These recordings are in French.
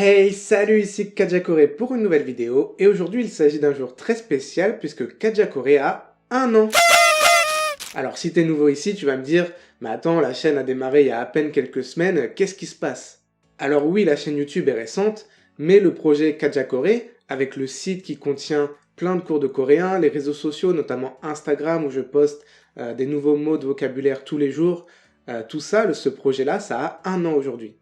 Hey, salut, ici Kajakore pour une nouvelle vidéo, et aujourd'hui il s'agit d'un jour très spécial puisque Kajakore a 1 an. Alors si t'es nouveau ici, tu vas me dire, mais attends, la chaîne a démarré il y a à peine quelques semaines, qu'est-ce qui se passe? Alors oui, la chaîne YouTube est récente, mais le projet Kajakore, avec le site qui contient plein de cours de coréen, les réseaux sociaux, notamment Instagram où je poste des nouveaux mots de vocabulaire tous les jours, tout ça, ce projet-là, ça a 1 an aujourd'hui.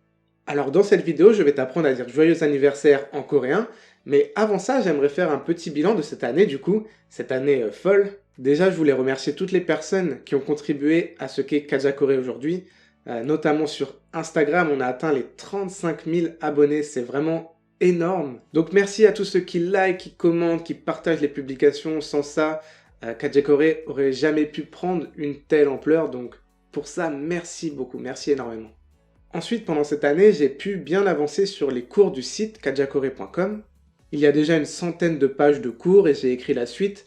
Alors dans cette vidéo, je vais t'apprendre à dire joyeux anniversaire en coréen, mais avant ça, j'aimerais faire un petit bilan de cette année du coup, cette année folle. Déjà, je voulais remercier toutes les personnes qui ont contribué à ce qu'est Kajakore aujourd'hui, notamment sur Instagram, on a atteint les 35 000 abonnés, c'est vraiment énorme. Donc merci à tous ceux qui like, qui commentent, qui partagent les publications, sans ça, Kajakore aurait jamais pu prendre une telle ampleur, donc pour ça, merci beaucoup, merci énormément. Ensuite, pendant cette année, j'ai pu bien avancer sur les cours du site kajakore.com. Il y a déjà une centaine de pages de cours et j'ai écrit la suite,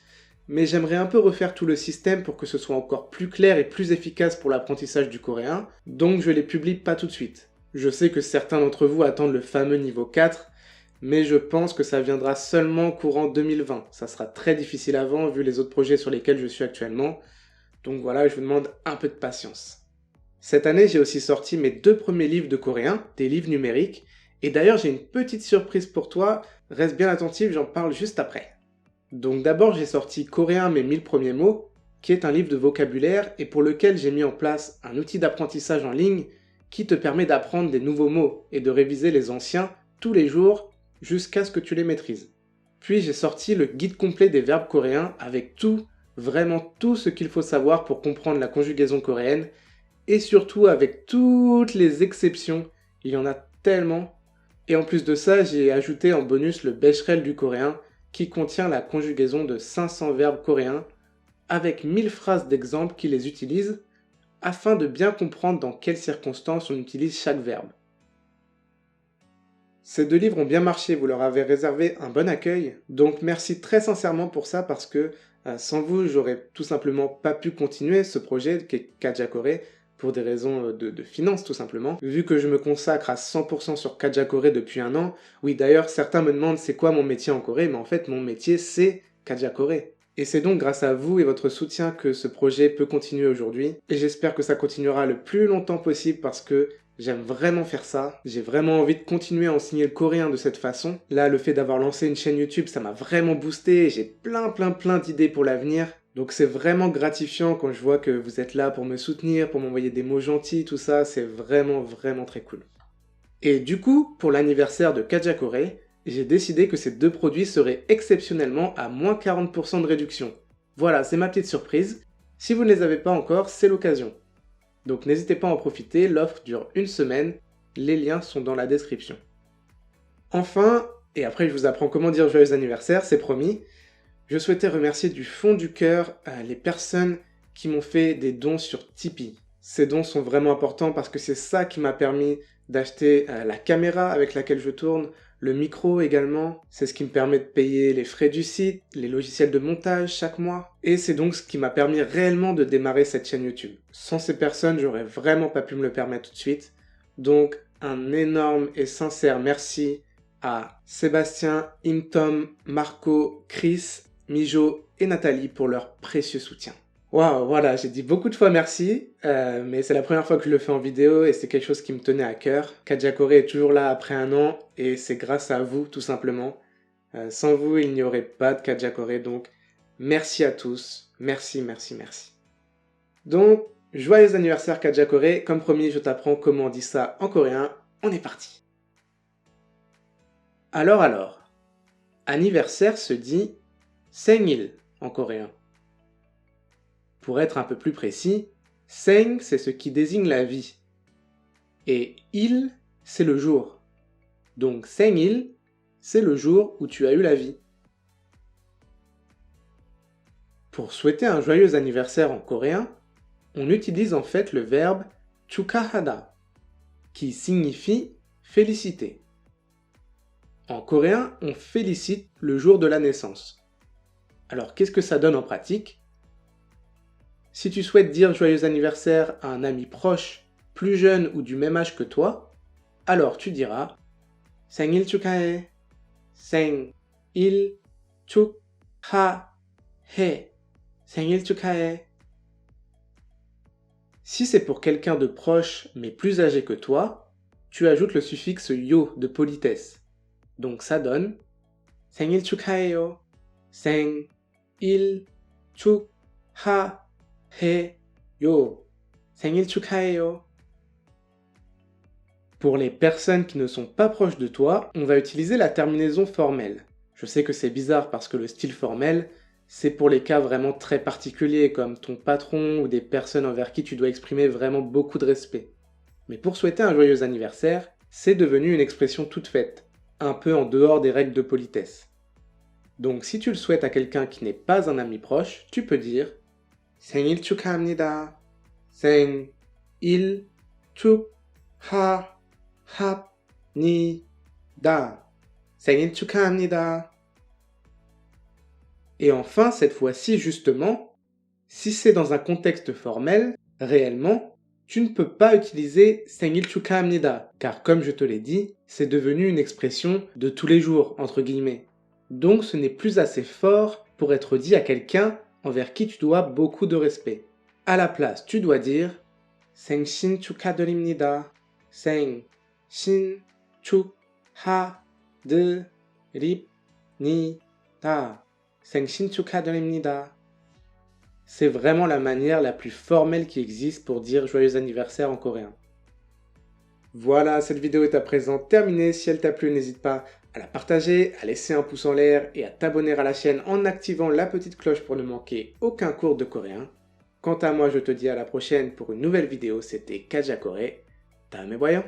mais j'aimerais un peu refaire tout le système pour que ce soit encore plus clair et plus efficace pour l'apprentissage du coréen, donc je les publie pas tout de suite. Je sais que certains d'entre vous attendent le fameux niveau 4, mais je pense que ça viendra seulement courant 2020. Ça sera très difficile avant vu les autres projets sur lesquels je suis actuellement, donc voilà, je vous demande un peu de patience. Cette année, j'ai aussi sorti mes 2 premiers livres de coréen, des livres numériques, et d'ailleurs j'ai une petite surprise pour toi, reste bien attentif, j'en parle juste après. Donc d'abord j'ai sorti Coréen mes 1000 premiers mots, qui est un livre de vocabulaire et pour lequel j'ai mis en place un outil d'apprentissage en ligne qui te permet d'apprendre des nouveaux mots et de réviser les anciens tous les jours jusqu'à ce que tu les maîtrises. Puis j'ai sorti le guide complet des verbes coréens avec tout, vraiment tout ce qu'il faut savoir pour comprendre la conjugaison coréenne et surtout avec toutes les exceptions, il y en a tellement. Et en plus de ça, j'ai ajouté en bonus le Becherel du coréen qui contient la conjugaison de 500 verbes coréens avec 1000 phrases d'exemples qui les utilisent afin de bien comprendre dans quelles circonstances on utilise chaque verbe. Ces 2 livres ont bien marché, vous leur avez réservé un bon accueil, donc merci très sincèrement pour ça parce que sans vous, j'aurais tout simplement pas pu continuer ce projet qui est Kajakore pour des raisons de finances tout simplement. Vu que je me consacre à 100% sur Kajakore depuis 1 an, oui d'ailleurs certains me demandent c'est quoi mon métier en Corée, mais en fait mon métier c'est Kajakore. Et c'est donc grâce à vous et votre soutien que ce projet peut continuer aujourd'hui, et j'espère que ça continuera le plus longtemps possible parce que j'aime vraiment faire ça, j'ai vraiment envie de continuer à enseigner le coréen de cette façon. Là, le fait d'avoir lancé une chaîne YouTube, ça m'a vraiment boosté, j'ai plein d'idées pour l'avenir. Donc c'est vraiment gratifiant quand je vois que vous êtes là pour me soutenir, pour m'envoyer des mots gentils, tout ça, c'est vraiment très cool. Et du coup, pour l'anniversaire de Kajakore, j'ai décidé que ces 2 produits seraient exceptionnellement à moins 40% de réduction. Voilà, c'est ma petite surprise. Si vous ne les avez pas encore, c'est l'occasion. Donc n'hésitez pas à en profiter, l'offre dure 1 semaine, les liens sont dans la description. Enfin, et après je vous apprends comment dire joyeux anniversaire, c'est promis, je souhaitais remercier du fond du cœur les personnes qui m'ont fait des dons sur Tipeee. Ces dons sont vraiment importants parce que c'est ça qui m'a permis d'acheter la caméra avec laquelle je tourne, le micro également, c'est ce qui me permet de payer les frais du site, les logiciels de montage chaque mois, et c'est donc ce qui m'a permis réellement de démarrer cette chaîne YouTube. Sans ces personnes, j'aurais vraiment pas pu me le permettre tout de suite, donc un énorme et sincère merci à Sébastien, Imtom, Marco, Chris, Mijo et Nathalie pour leur précieux soutien. Waouh, voilà, j'ai dit beaucoup de fois merci, mais c'est la première fois que je le fais en vidéo et c'est quelque chose qui me tenait à cœur. Kajakore est toujours là après 1 an et c'est grâce à vous tout simplement. Sans vous, il n'y aurait pas de Kajakore, donc merci à tous, merci. Donc, joyeux anniversaire Kajakore, comme promis, je t'apprends comment on dit ça en coréen, on est parti. Alors, anniversaire se dit 생일 en coréen. Pour être un peu plus précis, seng c'est ce qui désigne la vie. Et il, c'est le jour. Donc 생일, c'est le jour où tu as eu la vie. Pour souhaiter un joyeux anniversaire en coréen, on utilise en fait le verbe 축하하다, qui signifie féliciter. En coréen, on félicite le jour de la naissance. Alors qu'est-ce que ça donne en pratique ? Si tu souhaites dire joyeux anniversaire à un ami proche, plus jeune ou du même âge que toi, alors tu diras 생일 축하해. 생일 축하해. 생일 축하해. Si c'est pour quelqu'un de proche mais plus âgé que toi, tu ajoutes le suffixe yo de politesse. Donc ça donne 생일 축하해요. 생일 축하해요. 생일 축하해요. Pour les personnes qui ne sont pas proches de toi, on va utiliser la terminaison formelle. Je sais que c'est bizarre parce que le style formel, c'est pour les cas vraiment très particuliers comme ton patron ou des personnes envers qui tu dois exprimer vraiment beaucoup de respect. Mais pour souhaiter un joyeux anniversaire, c'est devenu une expression toute faite, un peu en dehors des règles de politesse. Donc si tu le souhaites à quelqu'un qui n'est pas un ami proche, tu peux dire 생일 축하합니다. 생일 축하합니다. 생일 축하합니다. Et enfin, cette fois-ci justement, si c'est dans un contexte formel, réellement, tu ne peux pas utiliser 생일 축하합니다, car comme je te l'ai dit, c'est devenu une expression de tous les jours, entre guillemets. Donc ce n'est plus assez fort pour être dit à quelqu'un envers qui tu dois beaucoup de respect. À la place, tu dois dire 생신 축하드립니다. 생신 축하드립니다. 생신 축하드립니다. C'est vraiment la manière la plus formelle qui existe pour dire joyeux anniversaire en coréen. Voilà, cette vidéo est à présent terminée. Si elle t'a plu, n'hésite pas à la partager, à laisser un pouce en l'air et à t'abonner à la chaîne en activant la petite cloche pour ne manquer aucun cours de coréen. Quant à moi, je te dis à la prochaine pour une nouvelle vidéo. C'était Kaja Corée. 다음에 봐요.